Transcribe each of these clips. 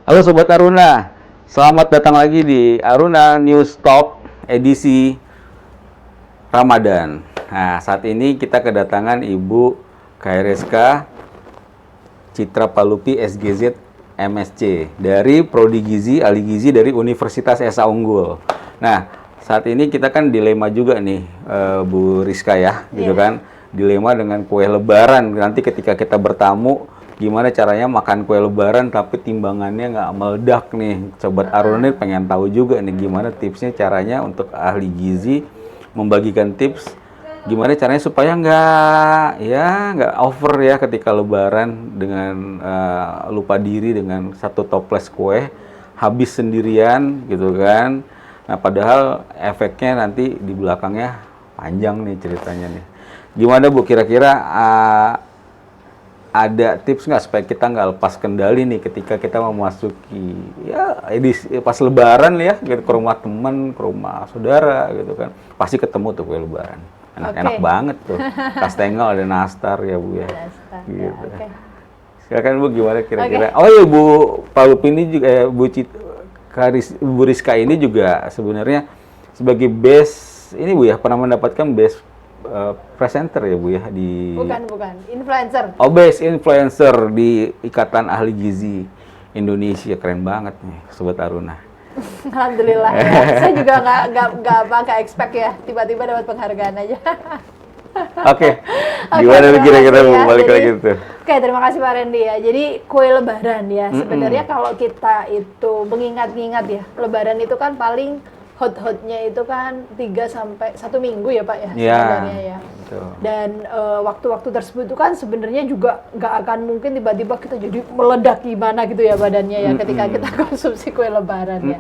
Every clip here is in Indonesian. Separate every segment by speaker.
Speaker 1: Halo Sobat Aruna, selamat datang lagi di Aruna News Top edisi Ramadan. Nah, saat ini kita kedatangan Ibu KRSK Citra Palupi SGZ MSc dari Prodi Gizi, Ahli Gizi dari Universitas Esa Unggul. Nah, saat ini kita kan dilema juga nih, Bu Rizka ya, gitu kan. Dilema dengan kue lebaran. Nanti ketika kita bertamu, gimana caranya makan kue lebaran tapi timbangannya nggak meledak nih. Sobat Aruna nih pengen tahu juga nih gimana tipsnya caranya untuk ahli gizi membagikan tips gimana caranya supaya nggak over ya ketika lebaran dengan lupa diri dengan satu toples kue habis sendirian gitu kan. Nah, padahal efeknya nanti di belakangnya panjang nih ceritanya nih. Gimana Bu, kira-kira ada tips nggak supaya kita nggak lepas kendali nih ketika kita memasuki ya edisi pas lebaran ya gitu, ke rumah teman, ke rumah saudara gitu kan. Pasti ketemu tuh kue lebaran. Enak-enak banget tuh. Kastengel ada nastar ya Bu ya.
Speaker 2: Nastar,
Speaker 1: gitu.
Speaker 2: ya,
Speaker 1: Silakan Bu, gimana kira-kira? Oh iya Bu Palupi ini juga Bu Rizka ini juga sebenarnya sebagai best ini Bu ya pernah mendapatkan best presenter ya Bu ya di
Speaker 2: bukan influencer.
Speaker 1: Oh, best influencer di Ikatan Ahli Gizi Indonesia. Keren banget nih Sobat Aruna.
Speaker 2: Alhamdulillah ya. Saya juga nggak expect ya tiba-tiba dapat penghargaan aja.
Speaker 1: Oke. Gimana kira-kira Bu balik lagi tuh?
Speaker 2: Oke, terima kasih Pak Randy ya. Jadi kue lebaran ya. Sebenarnya kalau kita itu mengingat-ingat ya, lebaran itu kan paling hot-hotnya itu kan 3 sampai 1 minggu ya Pak ya sebenarnya ya.
Speaker 1: Betul.
Speaker 2: Dan waktu-waktu tersebut itu kan sebenarnya juga nggak akan mungkin tiba-tiba kita jadi meledak gimana gitu ya badannya ya ketika kita konsumsi kue lebaran ya.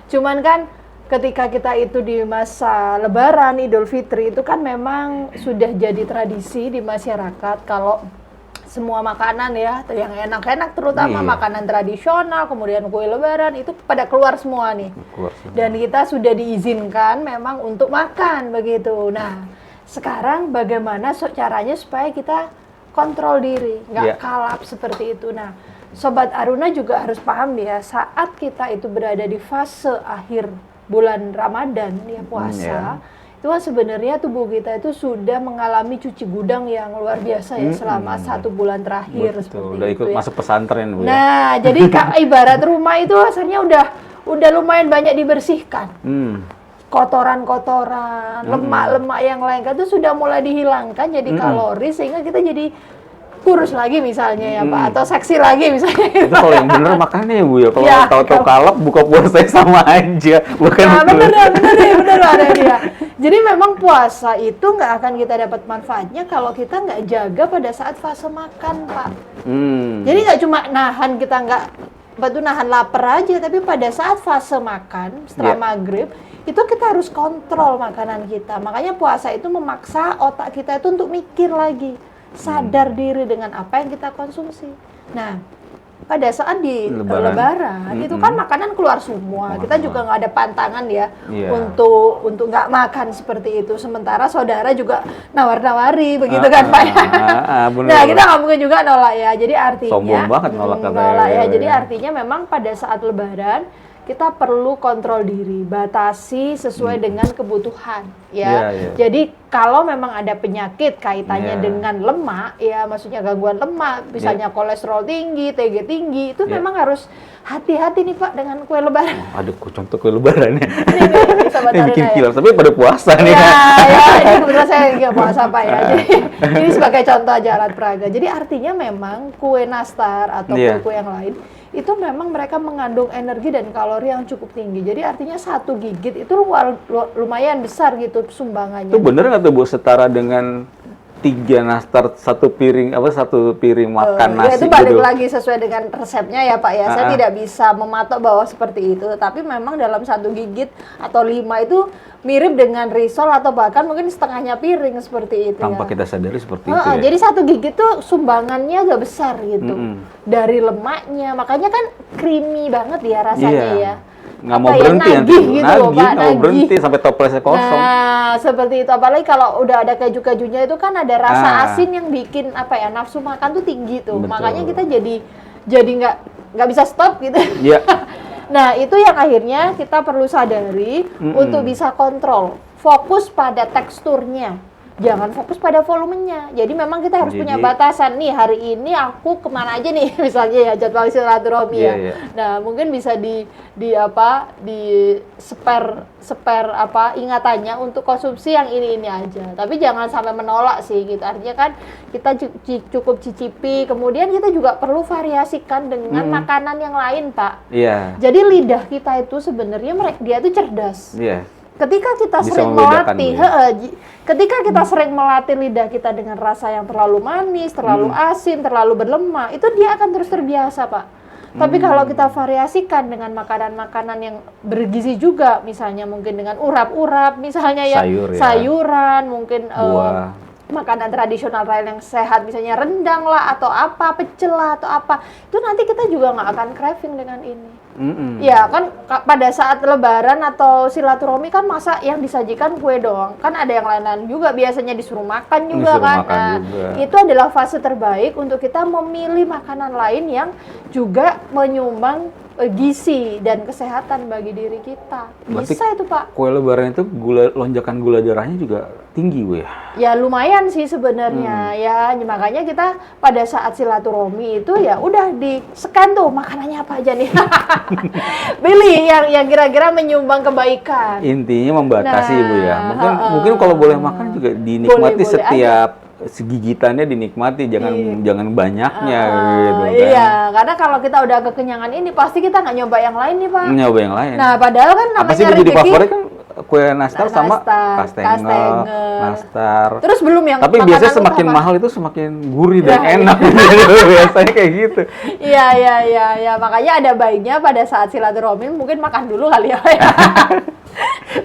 Speaker 2: Cuman kan ketika kita itu di masa lebaran Idul Fitri itu kan memang sudah jadi tradisi di masyarakat kalau semua makanan ya, yang enak-enak terutama makanan tradisional, kemudian kue lebaran itu pada keluar semua nih. Dan kita sudah diizinkan memang untuk makan begitu. Nah, sekarang bagaimana caranya supaya kita kontrol diri, nggak kalap seperti itu. Nah, Sobat Aruna juga harus paham ya, saat kita itu berada di fase akhir bulan Ramadan ya puasa. Itu kan sebenarnya tubuh kita itu sudah mengalami cuci gudang yang luar biasa ya selama 1 bulan terakhir.
Speaker 1: Betul,
Speaker 2: seperti
Speaker 1: udah
Speaker 2: itu
Speaker 1: ikut
Speaker 2: ya.
Speaker 1: masuk pesantren Bu ya.
Speaker 2: Nah, jadi ibarat rumah itu asalnya udah lumayan banyak dibersihkan. Kotoran-kotoran, lemak-lemak yang lain kan itu sudah mulai dihilangkan jadi kalori sehingga kita jadi kurus lagi misalnya ya Pak, atau seksi lagi misalnya.
Speaker 1: Itu kalau yang bener makannya ya Bu ya. Kalau tahu-tahu kalap buka puasa sama aja. Bukan
Speaker 2: nah, bener ada dia. Jadi memang puasa itu nggak akan kita dapat manfaatnya kalau kita nggak jaga pada saat fase makan Pak. Jadi nggak cuma nahan kita nahan lapar aja, tapi pada saat fase makan setelah maghrib itu kita harus kontrol makanan kita. Makanya puasa itu memaksa otak kita itu untuk mikir lagi, sadar diri dengan apa yang kita konsumsi. Nah, pada saat di lebaran itu kan makanan keluar semua. Kita juga nggak ada pantangan ya untuk nggak makan seperti itu. Sementara saudara juga nawar-nawari begitu kan Pak. Nah, kita nggak mungkin juga nolak ya. Jadi artinya
Speaker 1: sombong banget nolak
Speaker 2: ya. Jadi artinya memang pada saat lebaran kita perlu kontrol diri, batasi sesuai dengan kebutuhan ya. Jadi kalau memang ada penyakit kaitannya dengan lemak ya, maksudnya gangguan lemak, misalnya kolesterol tinggi, TG tinggi, itu memang harus hati-hati nih Pak dengan kue lebaran.
Speaker 1: Aduh, contoh kue lebarannya.
Speaker 2: Ini
Speaker 1: bikin kilas, tapi pada puasa nih.
Speaker 2: Ini kebetulan saya nggak puasa Pak ya. Jadi ini sebagai contoh aja alat peraga. Jadi artinya memang kue nastar atau kue-kue yang lain itu memang mereka mengandung energi dan kalori yang cukup tinggi. Jadi artinya 1 gigit itu lumayan besar gitu sumbangannya.
Speaker 1: Itu bener nggak tuh Bu setara dengan 3 nastar 1 piring makan nasi?
Speaker 2: Ya itu balik lagi sesuai dengan resepnya ya Pak ya. Saya tidak bisa mematok bahwa seperti itu. Tapi memang dalam 1 gigit atau 5 itu mirip dengan risol atau bahkan mungkin setengahnya piring seperti itu.
Speaker 1: Tanpa kita sadari seperti itu ya.
Speaker 2: Jadi 1 gigit tuh sumbangannya agak besar gitu. Dari lemaknya, makanya kan creamy banget ya rasanya ya.
Speaker 1: Nggak mau berhenti nanti, nggak mau berhenti sampai toplesnya kosong.
Speaker 2: Nah, seperti itu. Apalagi kalau udah ada keju-kejunya itu kan ada rasa asin yang bikin nafsu makan tuh tinggi tuh. Makanya kita jadi nggak nggak bisa stop gitu.
Speaker 1: Iya.
Speaker 2: Nah, itu yang akhirnya kita perlu sadari untuk bisa kontrol. Fokus pada teksturnya. Jangan fokus pada volumenya. Jadi memang kita harus punya batasan nih. Hari ini aku kemana aja nih, misalnya ya jadwal silaturahmi ya. Nah, mungkin bisa di spare ingatannya untuk konsumsi yang ini aja. Tapi jangan sampai menolak sih gitu. Artinya kan kita cukup cicipi. Kemudian kita juga perlu variasikan dengan makanan yang lain, Pak.
Speaker 1: Iya.
Speaker 2: Jadi lidah kita itu sebenarnya dia itu cerdas.
Speaker 1: Iya.
Speaker 2: Ketika kita
Speaker 1: Bisa
Speaker 2: sering melatih, ketika kita sering melatih lidah kita dengan rasa yang terlalu manis, terlalu asin, terlalu berlemak, itu dia akan terus terbiasa, Pak. Tapi kalau kita variasikan dengan makanan-makanan yang bergizi juga, misalnya mungkin dengan urap-urap, misalnya ya, sayuran, mungkin makanan tradisional lain yang sehat, misalnya rendang lah atau apa, pecel lah atau apa, itu nanti kita juga nggak akan craving dengan ini. Ya kan pada saat lebaran atau silaturahmi kan masa yang disajikan kue doang, kan ada yang lain-lain juga, biasanya disuruh makan juga itu adalah fase terbaik untuk kita memilih makanan lain yang juga menyumbang gizi dan kesehatan bagi diri kita. Bisa berarti itu, Pak.
Speaker 1: Kue lebaran itu lonjakan gula darahnya juga tinggi, Bu ya?
Speaker 2: Ya lumayan sih sebenarnya ya, makanya kita pada saat silaturahmi itu ya udah di-scan tuh makanannya apa aja nih. Pilih yang kira-kira menyumbang kebaikan.
Speaker 1: Intinya membatasi, Bu ya. Mungkin kalau boleh makan juga dinikmati setiap segigitannya dinikmati, jangan banyaknya gitu kan.
Speaker 2: Iya, karena kalau kita udah kekenyangan ini pasti kita nggak nyoba yang lain nih, Pak.
Speaker 1: Nyoba yang lain.
Speaker 2: Nah, padahal kan namanya
Speaker 1: rezeki. Apa sih jadi favorit kan kue nastar sama kastengel, nastar.
Speaker 2: Terus belum yang
Speaker 1: tapi biasanya semakin mahal itu semakin gurih dan enak. Biasanya kayak gitu.
Speaker 2: Iya. Makanya ada baiknya pada saat silaturahmi mungkin makan dulu kali ya.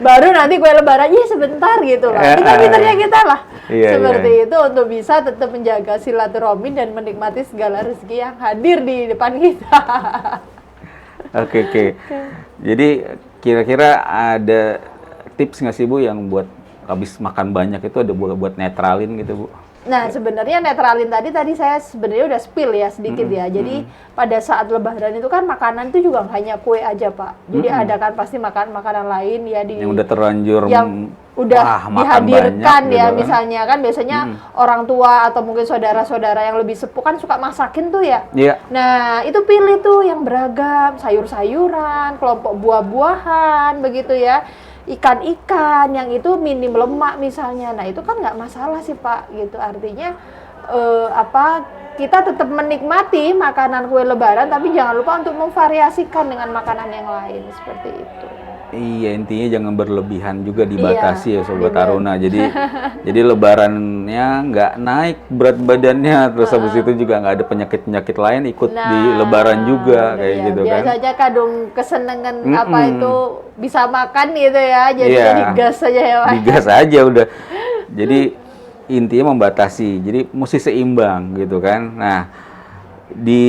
Speaker 2: Baru nanti kue lebaran sebentar gitu lah. Pintar-pintarnya kita lah. Seperti itu untuk bisa tetap menjaga silaturahmi dan menikmati segala rezeki yang hadir di depan kita.
Speaker 1: Oke. Jadi kira-kira ada tips nggak sih, Bu, yang buat habis makan banyak itu ada buat netralin gitu, Bu?
Speaker 2: Nah, sebenarnya netralin tadi saya sebenarnya udah spill ya sedikit ya. Jadi pada saat lebaran itu kan makanan itu juga hanya kue aja, Pak. Jadi ada kan pasti makanan lain ya yang
Speaker 1: udah terlanjur
Speaker 2: yang udah dihadirkan ya gitu, misalnya kan biasanya orang tua atau mungkin saudara-saudara yang lebih sepuh kan suka masakin tuh ya. Nah, itu pilih tuh yang beragam, sayur-sayuran, kelompok buah-buahan begitu ya. Ikan-ikan yang itu minim lemak misalnya, nah itu kan nggak masalah sih, Pak, gitu. Artinya kita tetap menikmati makanan kue lebaran, tapi jangan lupa untuk memvariasikan dengan makanan yang lain seperti itu.
Speaker 1: Iya, intinya jangan berlebihan juga, dibatasi ya Sobat Aruna. Jadi lebarannya nggak naik berat badannya, terus habis itu juga nggak ada penyakit-penyakit lain ikut di lebaran juga kayak gitu kan.
Speaker 2: Biasanya kadang kesenangan itu bisa makan gitu ya, jadi digas aja ya, Pak.
Speaker 1: Digas aja udah. Jadi intinya membatasi, jadi mesti seimbang gitu kan. Nah, di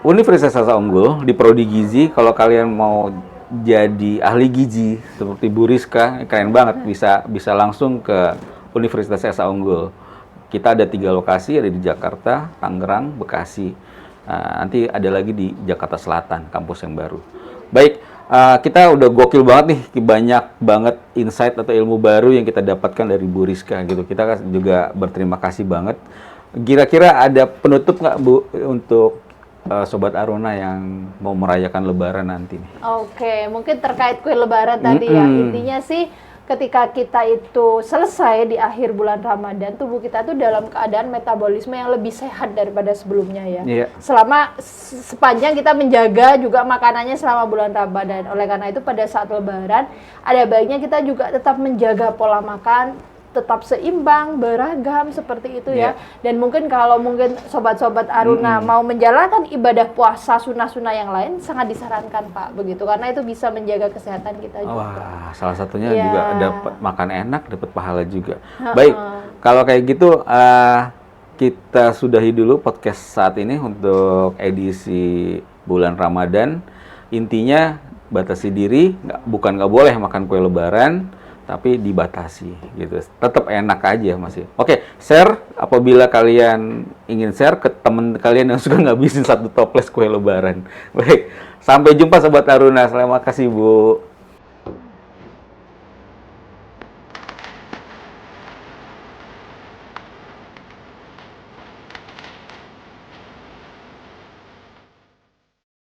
Speaker 1: Universitas Asa Unggul, di Prodi Gizi, kalau kalian mau jadi ahli gizi seperti Bu Rizka, keren banget, bisa langsung ke Universitas Asa Unggul. Kita ada 3 lokasi, ada di Jakarta, Tangerang, Bekasi. Nanti ada lagi di Jakarta Selatan, kampus yang baru. Baik, kita udah gokil banget nih, banyak banget insight atau ilmu baru yang kita dapatkan dari Bu Rizka gitu. Kita juga berterima kasih banget. Kira-kira ada penutup nggak, Bu, untuk Sobat Aruna yang mau merayakan Lebaran nanti nih?
Speaker 2: Oke, mungkin terkait kue Lebaran tadi ya. Intinya sih ketika kita itu selesai di akhir bulan Ramadan, tubuh kita tuh dalam keadaan metabolisme yang lebih sehat daripada sebelumnya ya. Selama sepanjang kita menjaga juga makanannya selama bulan Ramadan. Oleh karena itu pada saat Lebaran ada baiknya kita juga tetap menjaga pola makan, tetap seimbang, beragam seperti itu ya. Dan mungkin kalau sobat-sobat Aruna mau menjalankan ibadah puasa sunnah-sunnah yang lain, sangat disarankan, Pak, begitu, karena itu bisa menjaga kesehatan kita juga.
Speaker 1: Wah, salah satunya juga dapat makan enak, dapat pahala juga. Baik, kalau kayak gitu kita sudahi dulu podcast saat ini untuk edisi bulan Ramadan. Intinya batasi diri, bukan nggak boleh makan kue Lebaran, tapi dibatasi gitu. Tetap enak aja masih. Oke, share apabila kalian ingin share ke teman kalian yang suka ngabisin satu toples kue lebaran. Baik, sampai jumpa Sobat Aruna. Terima kasih Bu.